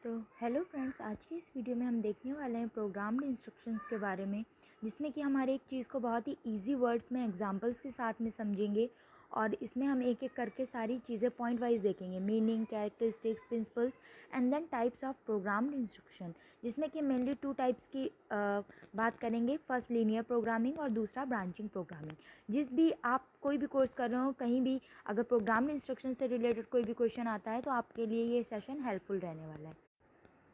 तो hello friends, आज की इस वीडियो में हम देखने वाले हैं प्रोग्राम्ड इंस्ट्रक्शंस के बारे में, जिसमें कि हम हर एक चीज़ को बहुत ही इजी वर्ड्स में एग्जांपल्स के साथ में समझेंगे। और इसमें हम एक एक करके सारी चीज़ें पॉइंट वाइज देखेंगे, meaning, characteristics, principles and then types of programmed instruction, जिसमें कि मेनली टू टाइप्स की बात करेंगे। फर्स्ट लीनियर प्रोग्रामिंग और दूसरा ब्रांचिंग प्रोग्रामिंग। जिस भी आप कोई भी कोर्स कर रहे हो, कहीं भी अगर प्रोग्राम्ड इंस्ट्रक्शन से रिलेटेड कोई भी क्वेश्चन आता है तो आपके लिए ये सेशन हेल्पफुल रहने वाला है।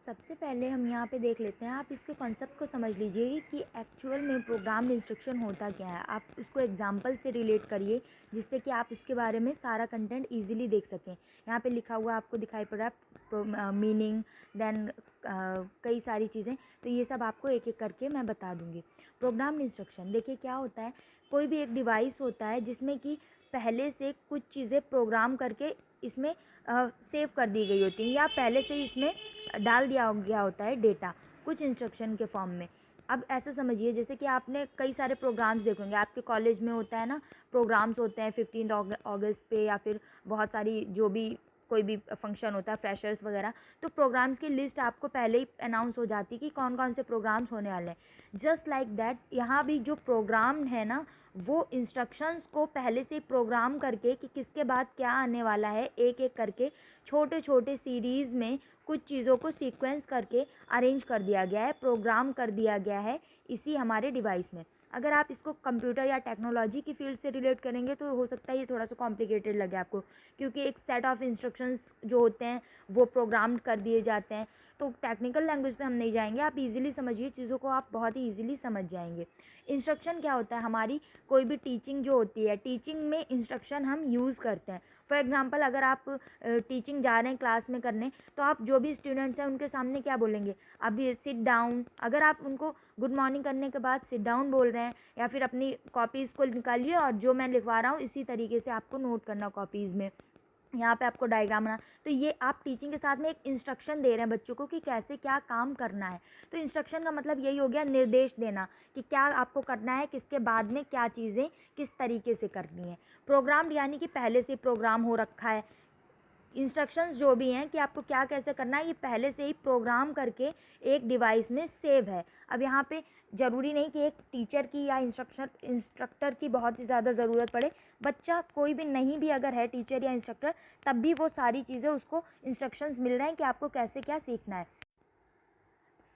सबसे पहले हम यहाँ पे देख लेते हैं, आप इसके कॉन्सेप्ट को समझ लीजिए कि एक्चुअल में प्रोग्राम्ड इंस्ट्रक्शन होता क्या है। आप उसको एग्जांपल से रिलेट करिए, जिससे कि आप उसके बारे में सारा कंटेंट इजीली देख सकें। यहाँ पे लिखा हुआ आपको दिखाई पड़ रहा है मीनिंग, देन कई सारी चीज़ें, तो ये सब आपको एक एक करके मैं बता दूँगी। प्रोग्राम्ड इंस्ट्रक्शन देखिए क्या होता है। कोई भी एक डिवाइस होता है जिसमें कि पहले से कुछ चीज़ें प्रोग्राम करके इसमें सेव कर दी गई होती हैं, या पहले से ही इसमें डाल दिया गया होता है डेटा कुछ इंस्ट्रक्शन के फॉर्म में। अब ऐसा समझिए जैसे कि आपने कई सारे प्रोग्राम्स देखेंगे, आपके कॉलेज में होता है ना, प्रोग्राम्स होते हैं 15 अगस्त पे, या फिर बहुत सारी जो भी कोई भी फंक्शन होता है, फ्रेशर्स वगैरह, तो प्रोग्राम्स की लिस्ट आपको पहले ही अनाउंस हो जाती है कि कौन कौन से प्रोग्राम्स होने वाले हैं। जस्ट लाइक दैट यहाँ भी जो प्रोग्राम है ना, वो इंस्ट्रक्शंस को पहले से प्रोग्राम करके कि किसके बाद क्या आने वाला है, एक एक करके छोटे छोटे सीरीज़ में कुछ चीज़ों को सीक्वेंस करके अरेंज कर दिया गया है, प्रोग्राम कर दिया गया है इसी हमारे डिवाइस में। अगर आप इसको कंप्यूटर या टेक्नोलॉजी की फील्ड से रिलेट करेंगे तो हो सकता है ये थोड़ा सा कॉम्प्लिकेटेड लगे आपको, क्योंकि एक सेट ऑफ इंस्ट्रक्शंस जो होते हैं वो प्रोग्राम कर दिए जाते हैं। तो टेक्निकल लैंग्वेज पे हम नहीं जाएंगे, आप इजीली समझिए चीज़ों को, आप बहुत ही इजीली समझ जाएंगे। इंस्ट्रक्शन क्या होता है, हमारी कोई भी टीचिंग जो होती है, टीचिंग में इंस्ट्रक्शन हम यूज़ करते हैं। फॉर एग्जांपल अगर आप टीचिंग जा रहे हैं क्लास में करने, तो आप जो भी स्टूडेंट्स हैं उनके सामने क्या बोलेंगे, अभी सिट डाउन। अगर आप उनको गुड मॉर्निंग करने के बाद सिट डाउन बोल रहे हैं, या फिर अपनी कॉपीज़ को निकालिए और जो मैं लिखवा रहा हूँ इसी तरीके से आपको नोट करना कॉपीज़ में, यहाँ पे आपको डायग्राम बना। तो ये आप टीचिंग के साथ में एक इंस्ट्रक्शन दे रहे हैं बच्चों को कि कैसे क्या काम करना है। तो इंस्ट्रक्शन का मतलब यही हो गया, निर्देश देना कि क्या आपको करना है, किसके बाद में क्या चीज़ें किस तरीके से करनी है। प्रोग्राम यानी कि पहले से प्रोग्राम हो रखा है। इंस्ट्रक्शंस जो भी हैं कि आपको क्या कैसे करना है, ये पहले से ही प्रोग्राम करके एक डिवाइस में सेव है। अब यहाँ पे ज़रूरी नहीं कि एक टीचर की या इंस्ट्रक्टर की बहुत ही ज़्यादा ज़रूरत पड़े। बच्चा कोई भी नहीं भी अगर है टीचर या इंस्ट्रक्टर, तब भी वो सारी चीज़ें उसको इंस्ट्रक्शंस मिल रहे हैं कि आपको कैसे क्या सीखना है।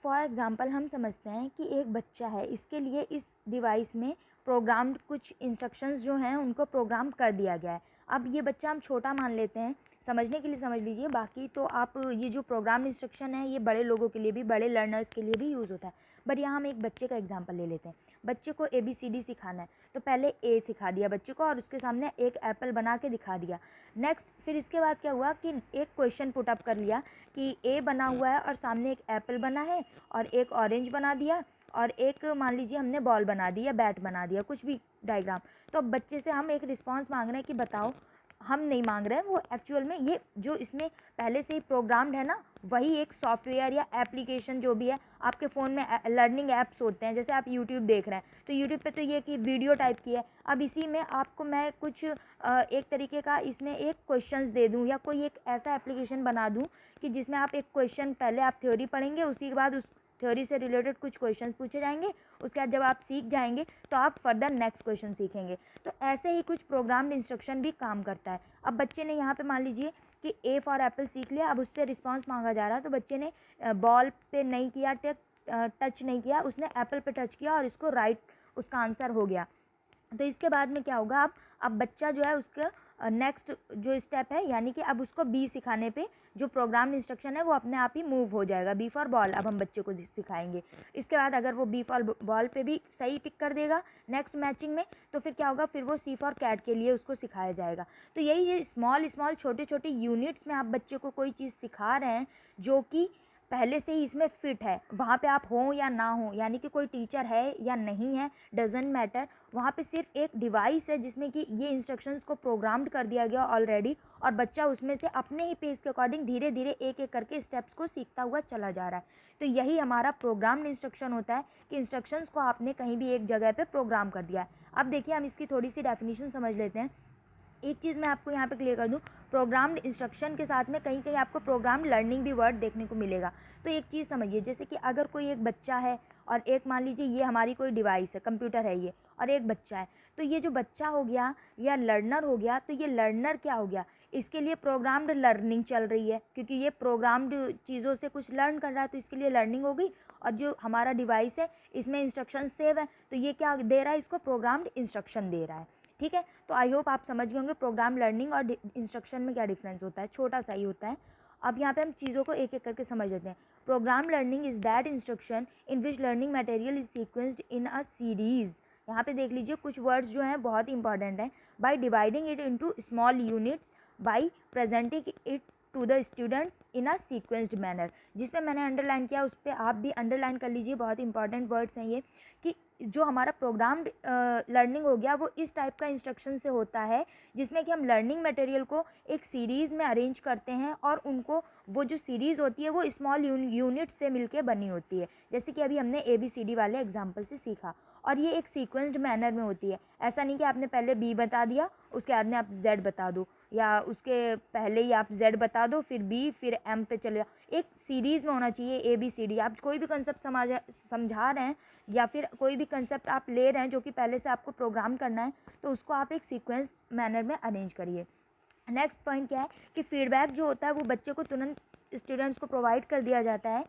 फॉर एग्ज़ाम्पल हम समझते हैं कि एक बच्चा है, इसके लिए इस डिवाइस में प्रोग्राम्ड कुछ इंस्ट्रक्शंस जो हैं उनको प्रोग्राम कर दिया गया है। अब ये बच्चा हम छोटा मान लेते हैं, समझने के लिए समझ लीजिए, बाकी तो आप ये जो प्रोग्राम्ड इंस्ट्रक्शन है ये बड़े लोगों के लिए भी, बड़े लर्नर्स के लिए भी यूज़ होता है। बट यहाँ हम एक बच्चे का एग्जाम्पल ले लेते हैं। बच्चे को ABCD सिखाना है, तो पहले ए सिखा दिया बच्चे को और उसके सामने एक एप्पल बना के दिखा दिया। नेक्स्ट फिर इसके बाद क्या हुआ कि एक क्वेश्चन पुट अप कर लिया कि ए बना हुआ है और सामने एक एप्पल बना है और एक ऑरेंज बना दिया, और एक मान लीजिए हमने बॉल बना दी या बैट बना दिया, कुछ भी डायग्राम। तो अब बच्चे से हम एक रिस्पांस मांग रहे हैं कि बताओ, हम नहीं मांग रहे हैं, वो एक्चुअल में ये जो इसमें पहले से ही प्रोग्राम्ड है ना, वही एक सॉफ्टवेयर या एप्लीकेशन जो भी है आपके फ़ोन में, लर्निंग ऐप्स होते हैं। जैसे आप यूट्यूब देख रहे हैं तो यूट्यूब पे तो ये कि वीडियो टाइप की है। अब इसी में आपको मैं कुछ एक तरीके का इसमें एक क्वेश्चंस दे दूं, या कोई एक ऐसा एप्लीकेशन बना दूं कि जिसमें आप एक क्वेश्चन, पहले आप थ्योरी पढ़ेंगे, उसी के बाद उस थ्योरी से रिलेटेड कुछ क्वेश्चंस पूछे जाएंगे, उसके बाद जब आप सीख जाएंगे तो आप फर्दर नेक्स्ट क्वेश्चन सीखेंगे। तो ऐसे ही कुछ प्रोग्राम्ड इंस्ट्रक्शन भी काम करता है। अब बच्चे ने यहाँ पे मान लीजिए कि ए फॉर एप्पल सीख लिया, अब उससे रिस्पॉन्स मांगा जा रहा है, तो बच्चे ने बॉल पे नहीं किया, टच नहीं किया, उसने एप्पल पे टच किया और इसको राइट उसका आंसर हो गया। तो इसके बाद में क्या होगा, अब बच्चा जो है उसका नेक्स्ट जो स्टेप है, यानी कि अब उसको बी सिखाने पे जो प्रोग्राम इंस्ट्रक्शन है वो अपने आप ही मूव हो जाएगा। बी फॉर बॉल अब हम बच्चे को सिखाएंगे। इसके बाद अगर वो बी फॉर बॉल पे भी सही टिक कर देगा नेक्स्ट मैचिंग में, तो फिर क्या होगा, फिर वो सी फॉर कैट के लिए उसको सिखाया जाएगा। तो यही ये स्मॉल स्मॉल छोटे छोटे यूनिट्स में आप बच्चे को कोई चीज़ सिखा रहे हैं जो कि पहले से ही इसमें फिट है। वहाँ पे आप हों या ना हो, यानी कि कोई टीचर है या नहीं है, डजेंट मैटर, वहाँ पे सिर्फ एक डिवाइस है जिसमें कि ये इंस्ट्रक्शंस को प्रोग्राम्ड कर दिया गया ऑलरेडी, और बच्चा उसमें से अपने ही पेस के अकॉर्डिंग धीरे धीरे एक एक करके स्टेप्स को सीखता हुआ चला जा रहा है। तो यही हमारा प्रोग्राम्ड इंस्ट्रक्शन होता है कि इंस्ट्रक्शंस को आपने कहीं भी एक जगह पे प्रोग्राम कर दिया है। अब देखिए हम इसकी थोड़ी सी डेफिनेशन समझ लेते हैं। एक चीज़ मैं आपको यहाँ पे क्लियर कर दूँ, प्रोग्राम्ड इंस्ट्रक्शन के साथ में कहीं कहीं आपको प्रोग्राम लर्निंग भी वर्ड देखने को मिलेगा। तो एक चीज़ समझिए, जैसे कि अगर कोई एक बच्चा है और एक मान लीजिए ये हमारी कोई डिवाइस है, कंप्यूटर है ये, और एक बच्चा है, तो ये जो बच्चा हो गया या लर्नर हो गया, तो ये लर्नर क्या हो गया, इसके लिए प्रोग्राम्ड लर्निंग चल रही है, क्योंकि ये प्रोग्राम्ड चीज़ों से कुछ लर्न कर रहा है, तो इसके लिए लर्निंग हो गई। और जो हमारा डिवाइस है इसमें इंस्ट्रक्शन सेव है, तो ये क्या दे रहा है, इसको प्रोग्राम्ड इंस्ट्रक्शन दे रहा है। ठीक है, तो आई होप आप समझ गए होंगे प्रोग्राम लर्निंग और इंस्ट्रक्शन में क्या डिफरेंस होता है, छोटा सा ही होता है। अब यहाँ पे हम चीज़ों को एक एक करके समझ लेते हैं। Program learning is that instruction in which learning material is sequenced in a series. यहाँ पे देख लीजिए कुछ वर्ड्स जो हैं बहुत ही इंपॉर्टेंट हैं। By dividing it into small units, by presenting it to the students in a sequenced manner. जिसमें मैंने अंडरलाइन किया उस पर आप भी अंडरलाइन कर लीजिए, बहुत इंपॉर्टेंट वर्ड्स हैं ये, कि जो हमारा प्रोग्राम्ड लर्निंग हो गया वो इस टाइप का इंस्ट्रक्शन से होता है जिसमें कि हम लर्निंग मटेरियल को एक सीरीज़ में अरेंज करते हैं और उनको वो जो सीरीज़ होती है वो स्मॉल यूनिट से मिलके बनी होती है। जैसे कि अभी हमने ABCD वाले एग्जाम्पल से सीखा, और ये एक सीक्वेंस्ड मैनर में होती है। ऐसा नहीं कि आपने पहले B बता दिया उसके बाद में आप Z बता दो, या उसके पहले ही आप Z बता दो फिर B फिर M पे चले जाओ। एक सीरीज़ में होना चाहिए ABCD। आप कोई भी कंसेप्ट समझा रहे हैं या फिर कोई भी कंसेप्ट आप ले रहे हैं जो कि पहले से आपको प्रोग्राम करना है, तो उसको आप एक सीक्वेंस मैनर में अरेंज करिए। नेक्स्ट पॉइंट क्या है कि फीडबैक जो होता है वो बच्चे को तुरंत स्टूडेंट्स को प्रोवाइड कर दिया जाता है,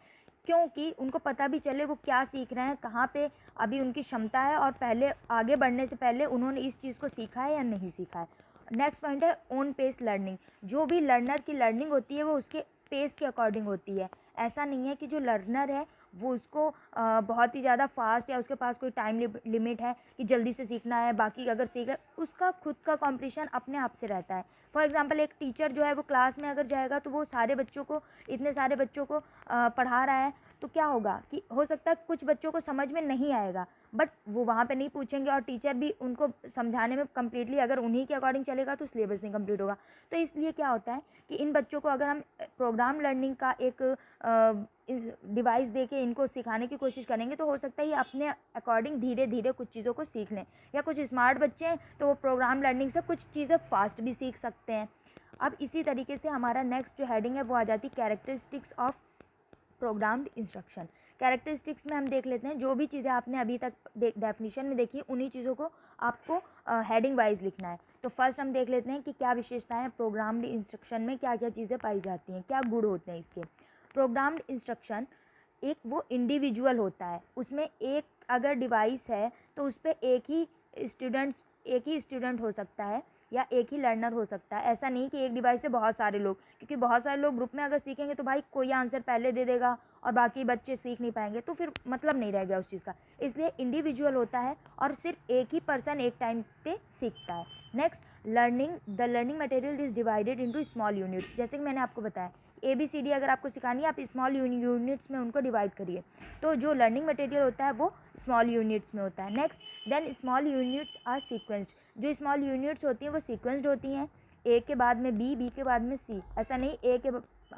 क्योंकि उनको पता भी चले वो क्या सीख रहे हैं, कहाँ पे अभी उनकी क्षमता है, और पहले आगे बढ़ने से पहले उन्होंने इस चीज़ को सीखा है या नहीं सीखा है। नेक्स्ट पॉइंट है ऑन पेस लर्निंग। जो भी लर्नर की लर्निंग होती है वो उसके पेस के अकॉर्डिंग होती है। ऐसा नहीं है कि जो लर्नर है वो उसको बहुत ही ज़्यादा फास्ट या उसके पास कोई टाइम लिमिट है कि जल्दी से सीखना है, बाकी अगर सीख है उसका खुद का कंपटीशन अपने आप से रहता है। फॉर एग्जांपल एक टीचर जो है वो क्लास में अगर जाएगा तो वो सारे बच्चों को, इतने सारे बच्चों को पढ़ा रहा है, तो क्या होगा कि हो सकता है कुछ बच्चों को समझ में नहीं आएगा, बट वो वहाँ पे नहीं पूछेंगे और टीचर भी उनको समझाने में कम्प्लीटली अगर उन्हीं के अकॉर्डिंग चलेगा तो सिलेबस नहीं कंप्लीट होगा। तो इसलिए क्या होता है कि इन बच्चों को अगर हम प्रोग्राम लर्निंग का एक डिवाइस दे के इनको सिखाने की कोशिश करेंगे तो हो सकता है ये अपने अकॉर्डिंग धीरे धीरे कुछ चीज़ों को सीख लें, या कुछ स्मार्ट बच्चे हैं तो वो प्रोग्राम लर्निंग से कुछ चीज़ें फास्ट भी सीख सकते हैं। अब इसी तरीके से हमारा नेक्स्ट जो हेडिंग है वो आ जाती है characteristics of programmed instruction. Characteristics में हम देख लेते हैं जो भी चीज़ें आपने अभी तक डेफिनेशन में देखी उन्हीं चीज़ों को आपको हेडिंग वाइज लिखना है। तो फर्स्ट हम देख लेते हैं कि क्या विशेषताएं प्रोग्राम्ड इंस्ट्रक्शन में क्या क्या चीज़ें पाई जाती हैं, क्या गुण होते हैं इसके। प्रोग्राम्ड इंस्ट्रक्शन एक वो इंडिविजुअल होता है, उसमें एक अगर डिवाइस है तो उस पर एक ही स्टूडेंट हो सकता है या एक ही लर्नर हो सकता है। ऐसा नहीं कि एक डिवाइस से बहुत सारे लोग, क्योंकि बहुत सारे लोग ग्रुप में अगर सीखेंगे तो भाई कोई आंसर पहले दे देगा और बाकी बच्चे सीख नहीं पाएंगे, तो फिर मतलब नहीं रह गया उस चीज़ का। इसलिए इंडिविजुअल होता है और सिर्फ एक ही पर्सन एक टाइम पे सीखता है। Next, the learning material is divided into small units. जैसे कि मैंने आपको बताया ABCD अगर आपको सिखानी है आप स्मॉल यूनिट्स में उनको डिवाइड करिए, तो जो लर्निंग मटेरियल होता है वो स्मॉल यूनिट्स में होता है। Next, then small units are sequenced. जो स्मॉल यूनिट्स होती हैं वो सीक्वेंस्ड होती हैं, A के बाद में B के बाद में C। ऐसा नहीं A के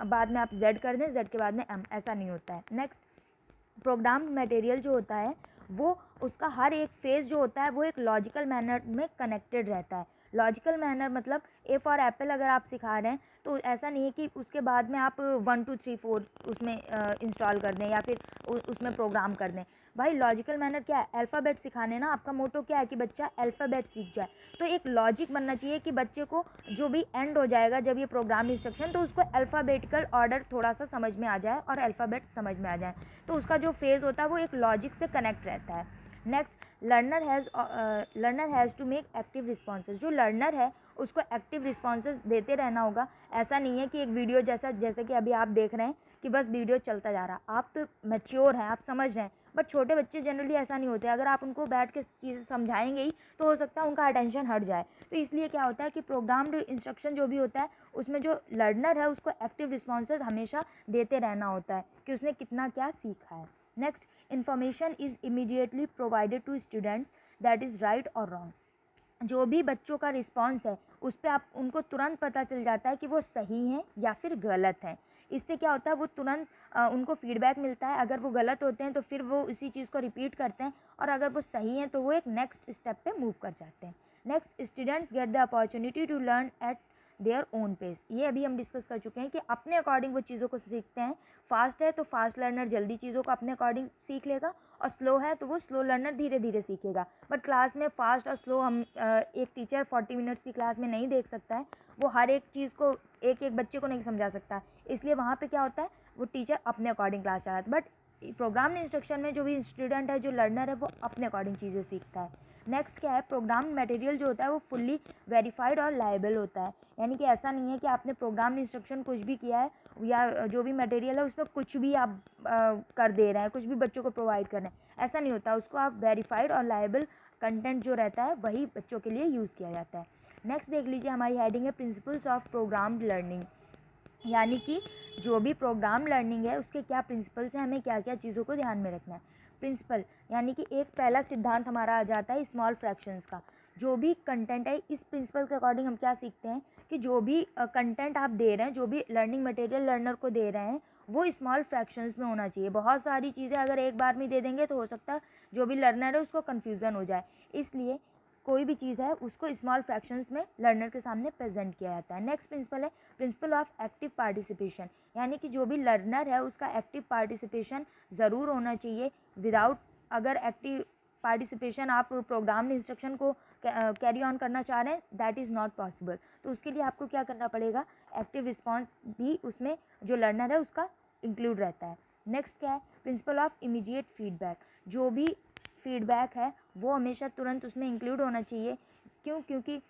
बाद में आप Z कर दें, Z के बाद में M, ऐसा नहीं होता है। नेक्स्ट, प्रोग्राम मटेरियल जो होता है वो उसका हर एक फेज़ जो होता है वो एक लॉजिकल मैनर में कनेक्टेड रहता है। लॉजिकल मैनर मतलब A फॉर एप्पल अगर आप सिखा रहे हैं तो ऐसा नहीं है कि उसके बाद में आप 1 2 3 4 उसमें इंस्टॉल कर दें या फिर उसमें प्रोग्राम कर दें। भाई लॉजिकल मैनर क्या है, अल्फ़ाबेट सिखाने ना, आपका मोटो क्या है कि बच्चा अल्फ़ाबेट सीख जाए, तो एक लॉजिक बनना चाहिए कि बच्चे को जो भी एंड हो जाएगा जब ये प्रोग्राम इंस्ट्रक्शन, तो उसको अल्फ़ाबेटिकल ऑर्डर थोड़ा सा समझ में आ जाए और अल्फ़ाबेट समझ में आ जाए, तो उसका जो फेज़ होता है वो एक लॉजिक से कनेक्ट रहता है। Next, learner has to make active responses. जो लर्नर है उसको एक्टिव रिस्पॉन्सेज देते रहना होगा। ऐसा नहीं है कि एक वीडियो जैसे कि अभी आप देख रहे हैं कि बस वीडियो चलता जा रहा, आप तो मैच्योर हैं, आप समझ रहे हैं, बट छोटे बच्चे जनरली ऐसा नहीं होते। अगर आप उनको बैठ के चीज़ें समझाएंगे ही तो हो सकता है उनका अटेंशन हट जाए। तो इसलिए क्या होता है कि प्रोग्राम्ड इंस्ट्रक्शन जो भी होता है उसमें जो लर्नर है उसको एक्टिव रिस्पॉन्सेज हमेशा देते रहना होता है कि उसने कितना क्या सीखा है। Next, information is immediately provided to students that is right और रॉन्ग। जो भी बच्चों का रिस्पॉन्स है उस पर आप उनको तुरंत पता चल जाता है कि वो सही हैं या फिर गलत हैं। इससे क्या होता है वो तुरंत उनको फीडबैक मिलता है। अगर वो गलत होते हैं तो फिर वो उसी चीज़ को रिपीट करते हैं, और अगर वो सही हैं तो वो एक नेक्स्ट स्टेप पे मूव कर जाते हैं। Next, students get the opportunity to learn at their own pace. ये अभी हम डिस्कस कर चुके हैं कि अपने अकॉर्डिंग वो चीज़ों को सीखते हैं। फास्ट है तो फास्ट लर्नर जल्दी चीज़ों को अपने अकॉर्डिंग सीख लेगा, और स्लो है तो वो स्लो लर्नर धीरे धीरे सीखेगा। बट क्लास में फास्ट और स्लो हम एक टीचर 40 मिनट्स की क्लास में नहीं देख सकता है, वो हर एक चीज़ को एक एक बच्चे को नहीं समझा सकता, इसलिए वहाँ पे क्या होता है, वो टीचर अपने अकॉर्डिंग क्लास चलाता है। बट प्रोग्राम इंस्ट्रक्शन में जो भी स्टूडेंट है, जो लर्नर है, वो अपने अकॉर्डिंग चीज़ें सीखता है। नेक्स्ट क्या है, प्रोग्राम मटेरियल जो होता है वो फुल्ली वेरीफाइड और लाइबल होता है। यानी कि ऐसा नहीं है कि आपने प्रोग्राम इंस्ट्रक्शन कुछ भी किया है, या जो भी मटेरियल है उसमें कुछ भी आप कर दे रहे हैं, कुछ भी बच्चों को प्रोवाइड कर रहे हैं, ऐसा नहीं होता। उसको आप वेरीफाइड और लाइबल कंटेंट जो रहता है वही बच्चों के लिए यूज़ किया जाता है। नेक्स्ट देख लीजिए, हमारी हेडिंग है प्रिंसिपल्स ऑफ प्रोग्राम लर्निंग। यानी कि जो भी प्रोग्राम लर्निंग है उसके क्या प्रिंसिपल्स हैं, हमें क्या क्या चीज़ों को ध्यान में रखना है। प्रिंसिपल यानी कि एक पहला सिद्धांत हमारा आ जाता है स्मॉल फ्रैक्शंस का। जो भी कंटेंट है, इस प्रिंसिपल के अकॉर्डिंग हम क्या सीखते हैं कि जो भी कंटेंट आप दे रहे हैं, जो भी लर्निंग मटेरियल लर्नर को दे रहे हैं, वो स्मॉल फ्रैक्शंस में होना चाहिए। बहुत सारी चीज़ें अगर एक बार में दे देंगे तो हो सकता है जो भी लर्नर है उसको कन्फ्यूज़न हो जाए, इसलिए कोई भी चीज़ है उसको स्मॉल फ्रैक्शंस में लर्नर के सामने प्रेजेंट किया जाता है। नेक्स्ट प्रिंसिपल है प्रिंसिपल ऑफ एक्टिव पार्टिसिपेशन। यानी कि जो भी लर्नर है उसका एक्टिव पार्टिसिपेशन ज़रूर होना चाहिए। विदाउट अगर एक्टिव पार्टिसिपेशन आप प्रोग्राम इंस्ट्रक्शन को कैरी ऑन करना चाह रहे हैं, दैट इज़ नॉट पॉसिबल। तो उसके लिए आपको क्या करना पड़ेगा, एक्टिव रिस्पॉन्स भी उसमें जो लर्नर है उसका इंक्लूड रहता है। नेक्स्ट क्या है, प्रिंसिपल ऑफ इमीडिएट फीडबैक। जो भी फीडबैक है वो हमेशा तुरंत उसमें इंक्लूड होना चाहिए। क्यों? क्योंकि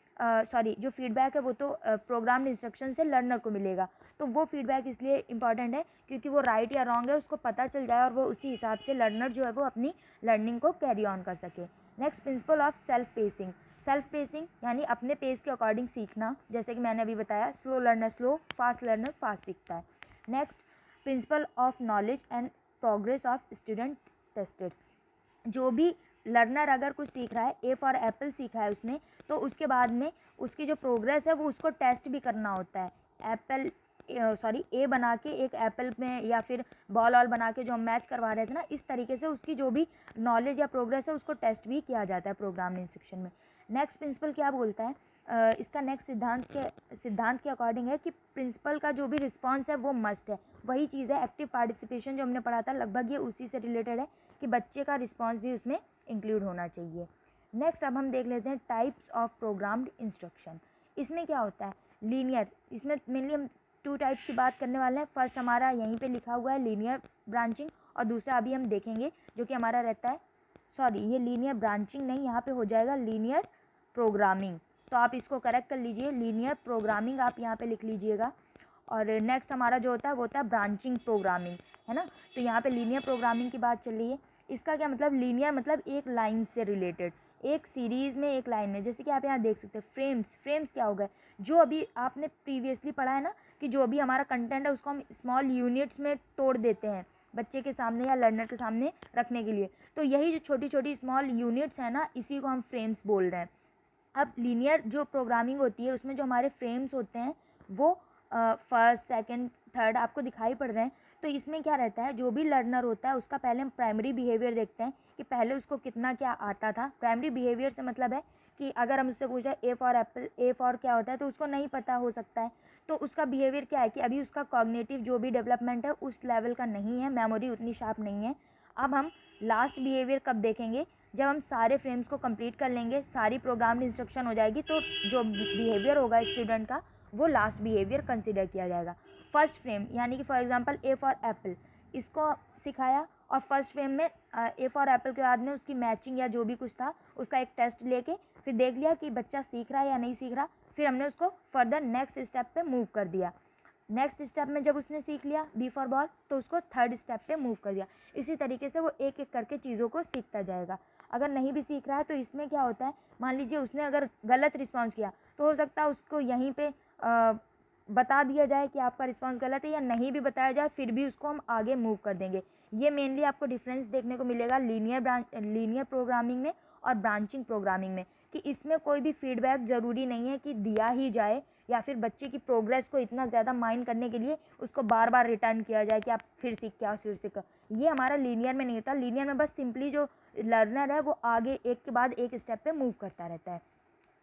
जो फीडबैक है वो तो प्रोग्राम इंस्ट्रक्शन से लर्नर को मिलेगा, तो वो फीडबैक इसलिए इम्पॉर्टेंट है क्योंकि वो राइट या रॉन्ग है उसको पता चल जाए और वो उसी हिसाब से लर्नर जो है वो अपनी लर्निंग को कैरी ऑन कर सके। Next, principle of self pacing. Self pacing यानी अपने पेस के अकॉर्डिंग सीखना, जैसे कि मैंने अभी बताया, slow learner slow, fast learner fast सीखता है। Next, principle of knowledge and progress of student tested. जो भी लर्नर अगर कुछ सीख रहा है, ए फॉर एप्पल सीखा है उसने, तो उसके बाद में उसकी जो प्रोग्रेस है वो उसको टेस्ट भी करना होता है। एप्पल ए बना के एक एप्पल में, या फिर बॉल ऑल बना के जो हम मैच करवा रहे थे ना, इस तरीके से उसकी जो भी नॉलेज या प्रोग्रेस है उसको टेस्ट भी किया जाता है प्रोग्राम इंस्ट्रक्शन में। नेक्स्ट प्रिंसिपल क्या बोलता है, इसका नेक्स्ट सिद्धांत के अकॉर्डिंग है कि प्रिंसिपल का जो भी रिस्पॉन्स है वो मस्ट है। वही चीज़ है एक्टिव पार्टिसिपेशन जो हमने पढ़ा था, लगभग ये उसी से रिलेटेड है कि बच्चे का रिस्पॉन्स भी उसमें इंक्लूड होना चाहिए। नेक्स्ट अब हम देख लेते हैं टाइप्स ऑफ प्रोग्राम्ड इंस्ट्रक्शन। इसमें क्या होता है, लीनियर, इसमें मेनली हम 2 टाइप्स की बात करने वाले हैं। फर्स्ट हमारा यहीं पे लिखा हुआ है लीनियर ब्रांचिंग, और दूसरा अभी हम देखेंगे जो कि हमारा रहता है, ये लीनियर ब्रांचिंग नहीं, यहाँ पे हो जाएगा लीनियर प्रोग्रामिंग। तो आप इसको करेक्ट कर लीजिए, लीनियर प्रोग्रामिंग आप यहाँ पे लिख लीजिएगा। और नेक्स्ट हमारा जो होता है वो होता है ब्रांचिंग प्रोग्रामिंग, है ना। तो यहाँ पे लीनियर प्रोग्रामिंग की बात चल रही है। इसका क्या मतलब, लीनियर मतलब एक लाइन से रिलेटेड, एक सीरीज़ में, एक लाइन में। जैसे कि आप यहाँ देख सकते हैं फ्रेम्स क्या हो गए, जो अभी आपने प्रीवियसली पढ़ा है ना कि जो भी हमारा कंटेंट है उसको हम स्मॉल यूनिट्स में तोड़ देते हैं बच्चे के सामने या लर्नर के सामने रखने के लिए। तो यही जो छोटी छोटी स्मॉल यूनिट्स हैं ना, इसी को हम फ्रेम्स बोल रहे हैं। अब लीनियर जो प्रोग्रामिंग होती है उसमें जो हमारे फ्रेम्स होते हैं वो फर्स्ट सेकंड थर्ड आपको दिखाई पड़ रहे हैं। तो इसमें क्या रहता है, जो भी लर्नर होता है उसका पहले हम प्राइमरी बिहेवियर देखते हैं कि पहले उसको कितना क्या आता था। प्राइमरी बिहेवियर से मतलब है कि अगर हम उससे पूछे A for Apple, A for क्या होता है, तो उसको नहीं पता हो सकता है। तो उसका बिहेवियर क्या है कि अभी उसका कॉग्निटिव जो भी डेवलपमेंट है उस लेवल का नहीं है, मेमोरी उतनी शार्प नहीं है। अब हम लास्ट बिहेवियर कब देखेंगे, जब हम सारे फ्रेम्स को कंप्लीट कर लेंगे, सारी प्रोग्राम्ड इंस्ट्रक्शन हो जाएगी, तो जो बिहेवियर होगा स्टूडेंट का वो लास्ट बिहेवियर कंसिडर किया जाएगा। फर्स्ट फ्रेम यानी कि for example A for Apple, इसको सिखाया और फर्स्ट फ्रेम में ए फॉर एप्पल के बाद में उसकी मैचिंग या जो भी कुछ था उसका एक टेस्ट लेके फिर देख लिया कि बच्चा सीख रहा है या नहीं सीख रहा, फिर हमने उसको फर्दर नेक्स्ट स्टेप पे मूव कर दिया। नेक्स्ट स्टेप में जब उसने सीख लिया बी फॉर बॉल, तो उसको थर्ड स्टेप पे मूव कर दिया। इसी तरीके से वो एक एक करके चीज़ों को सीखता जाएगा। अगर नहीं भी सीख रहा है तो इसमें क्या होता है, मान लीजिए उसने अगर गलत रिस्पॉन्स किया तो हो सकता है उसको यहीं पे बता दिया जाए कि आपका रिस्पॉन्स गलत है, या नहीं भी बताया जाए फिर भी उसको हम आगे मूव कर देंगे। ये मेनली आपको डिफरेंस देखने को मिलेगा लीनियर प्रोग्रामिंग में और ब्रांचिंग प्रोग्रामिंग में, कि इसमें कोई भी फीडबैक ज़रूरी नहीं है कि दिया ही जाए, या फिर बच्चे की प्रोग्रेस को इतना ज़्यादा माइंड करने के लिए उसको बार बार रिटर्न किया जाए कि आप फिर सीख के आओ फिर सीख। ये हमारा लीनियर में नहीं होता। लीनियर में बस सिंपली जो लर्नर है वो आगे एक के बाद एक स्टेप पे मूव करता रहता है।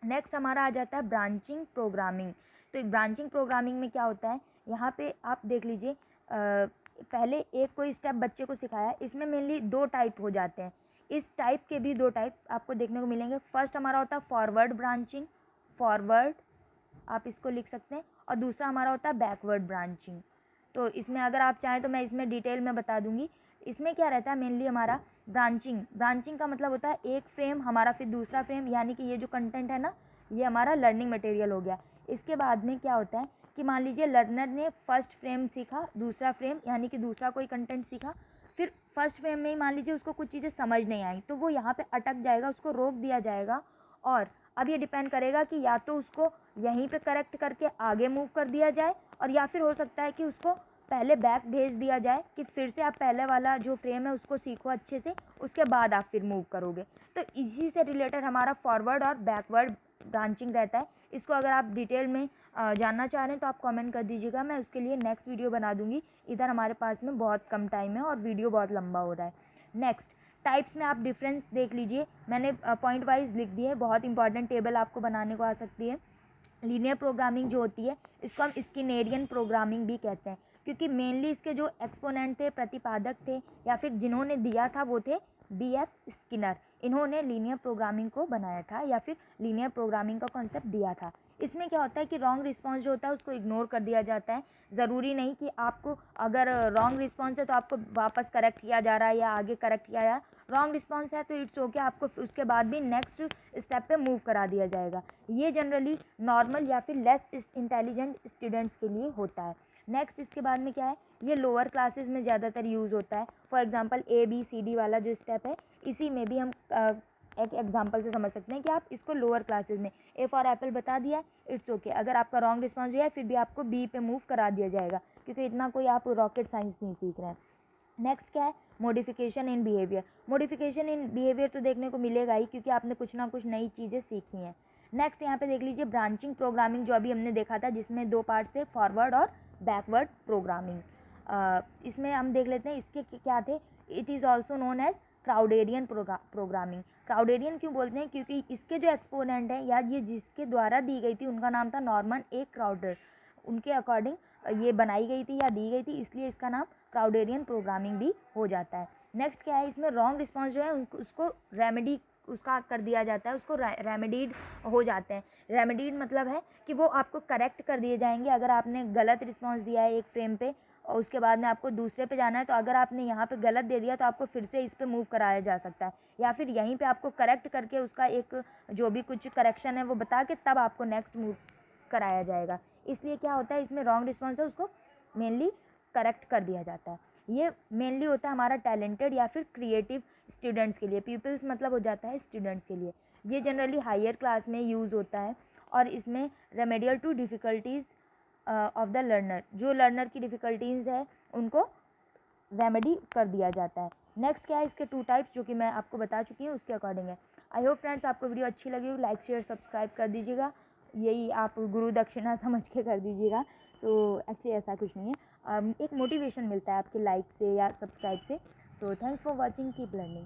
नेक्स्ट हमारा आ जाता है ब्रांचिंग प्रोग्रामिंग। तो ब्रांचिंग प्रोग्रामिंग में क्या होता है, यहाँ पे आप देख लीजिए, पहले एक कोई स्टेप बच्चे को सिखाया, इसमें मेनली 2 टाइप हो जाते हैं। इस टाइप के भी 2 टाइप आपको देखने को मिलेंगे। फर्स्ट हमारा होता है फॉरवर्ड ब्रांचिंग, फॉरवर्ड आप इसको लिख सकते हैं, और दूसरा हमारा होता है बैकवर्ड ब्रांचिंग। तो इसमें अगर आप चाहें तो मैं इसमें डिटेल में बता दूंगी। इसमें क्या रहता है, मेनली हमारा ब्रांचिंग का मतलब होता है एक फ्रेम हमारा फिर दूसरा फ्रेम, यानी कि ये जो कंटेंट है ना, ये हमारा लर्निंग मटेरियल हो गया। इसके बाद में क्या होता है कि मान लीजिए लर्नर ने फर्स्ट फ्रेम सीखा, दूसरा फ्रेम यानी कि दूसरा कोई कंटेंट सीखा, फिर फर्स्ट फ्रेम में ही मान लीजिए उसको कुछ चीज़ें समझ नहीं आई, तो वो यहाँ पे अटक जाएगा, उसको रोक दिया जाएगा। और अब ये डिपेंड करेगा कि या तो उसको यहीं पे करेक्ट करके आगे मूव कर दिया जाए, और या फिर हो सकता है कि उसको पहले बैक भेज दिया जाए कि फिर से आप पहले वाला जो फ्रेम है उसको सीखो अच्छे से, उसके बाद आप फिर मूव करोगे। तो इसी से रिलेटेड हमारा फॉरवर्ड और बैकवर्ड ब्रांचिंग रहता है। इसको अगर आप डिटेल में जानना चाह रहे हैं तो आप कमेंट कर दीजिएगा, मैं उसके लिए नेक्स्ट वीडियो बना दूंगी। इधर हमारे पास में बहुत कम टाइम है और वीडियो बहुत लंबा हो रहा है। नेक्स्ट टाइप्स में आप डिफरेंस देख लीजिए, मैंने पॉइंट वाइज लिख दिए, बहुत इंपॉर्टेंट टेबल आपको बनाने को आ सकती है। लीनियर प्रोग्रामिंग जो होती है इसको हम स्किनेरियन प्रोग्रामिंग भी कहते हैं, क्योंकि मेनली इसके जो एक्सपोनेंट थे, प्रतिपादक थे, या फिर जिन्होंने दिया था वो थे B.F. स्किनर। इन्होंने लीनियर प्रोग्रामिंग को बनाया था या फिर लीनियर प्रोग्रामिंग का कॉन्सेप्ट दिया था। इसमें क्या होता है कि रॉन्ग रिस्पॉन्स जो होता है उसको इग्नोर कर दिया जाता है। ज़रूरी नहीं कि आपको अगर रॉन्ग रिस्पॉन्स है तो आपको वापस करेक्ट किया जा रहा है या आगे करेक्ट किया जा रहा है। रॉन्ग रिस्पॉन्स है तो इट्स ओके, आपको उसके बाद भी नेक्स्ट स्टेप पे मूव करा दिया जाएगा। ये जनरली नॉर्मल या फिर लेस इंटेलिजेंट स्टूडेंट्स के लिए होता है। नेक्स्ट इसके बाद में क्या है, ये लोअर क्लासेस में ज़्यादातर यूज़ होता है। फॉर एग्जांपल ABCD वाला जो स्टेप है, इसी में भी हम एक एग्जांपल से समझ सकते हैं कि आप इसको लोअर क्लासेस में A फॉर एप्पल बता दिया, इट्स ओके। अगर आपका रॉन्ग रिस्पॉन्स है फिर भी आपको B पे मूव करा दिया जाएगा, क्योंकि इतना कोई आप रॉकेट साइंस नहीं सीख रहे हैं। नेक्स्ट क्या है, modification in behaviour. Modification in behaviour तो देखने को मिलेगा ही, क्योंकि आपने कुछ ना कुछ नई चीज़ें सीखी हैं। नेक्स्ट यहाँ पे देख लीजिए ब्रांचिंग प्रोग्रामिंग, जो अभी हमने देखा था, जिसमें 2 पार्ट्स थे, फॉरवर्ड और बैकवर्ड प्रोग्रामिंग। इसमें हम देख लेते हैं इसके क्या थे। It is also known as क्राउडेरियन प्रोग्रामिंग। क्राउडेरियन क्यों बोलते हैं, क्योंकि इसके जो एक्सपोनेंट हैं या ये जिसके द्वारा दी गई थी उनका नाम था नॉर्मन ए क्राउडर। उनके अकॉर्डिंग ये बनाई गई थी या दी गई थी, इसलिए इसका नाम क्राउडेरियन प्रोग्रामिंग भी हो जाता है। नेक्स्ट क्या है, इसमें रॉन्ग रिस्पॉन्स जो है उसको रेमेडी उसका कर दिया जाता है, उसको रेमेडीड हो जाते हैं। रेमेडीड मतलब है कि वो आपको करेक्ट कर दिए जाएंगे। अगर आपने गलत रिस्पॉन्स दिया है एक फ्रेम पे और उसके बाद में आपको दूसरे पे जाना है, तो अगर आपने यहाँ पे गलत दे दिया तो आपको फिर से इस पे मूव कराया जा सकता है, या फिर यहीं पे आपको करेक्ट करके उसका एक जो भी कुछ करेक्शन है वो बता के तब आपको नेक्स्ट मूव कराया जाएगा। इसलिए क्या होता है, इसमें रॉन्ग रिस्पॉन्स है उसको मेनली करेक्ट कर दिया जाता है। ये मेनली होता है हमारा टैलेंटेड या फिर क्रिएटिव स्टूडेंट्स के लिए। पीपल्स मतलब हो जाता है स्टूडेंट्स के लिए। ये जनरली हायर क्लास में यूज़ होता है, और इसमें remedial to difficulties of the learner, जो लर्नर की डिफ़िकल्टीज़ है उनको रेमेडी कर दिया जाता है। नेक्स्ट क्या है, इसके 2 टाइप्स जो कि मैं आपको बता चुकी हूँ उसके अकॉर्डिंग है। आई होप फ्रेंड्स आपको वीडियो अच्छी लगी हो, लाइक शेयर सब्सक्राइब कर दीजिएगा, यही आप गुरु दक्षिणा समझ के कर दीजिएगा। सो एक्चुअली ऐसा कुछ नहीं है, एक मोटिवेशन मिलता है आपके लाइक से या सब्सक्राइब से। So thanks for watching, keep learning.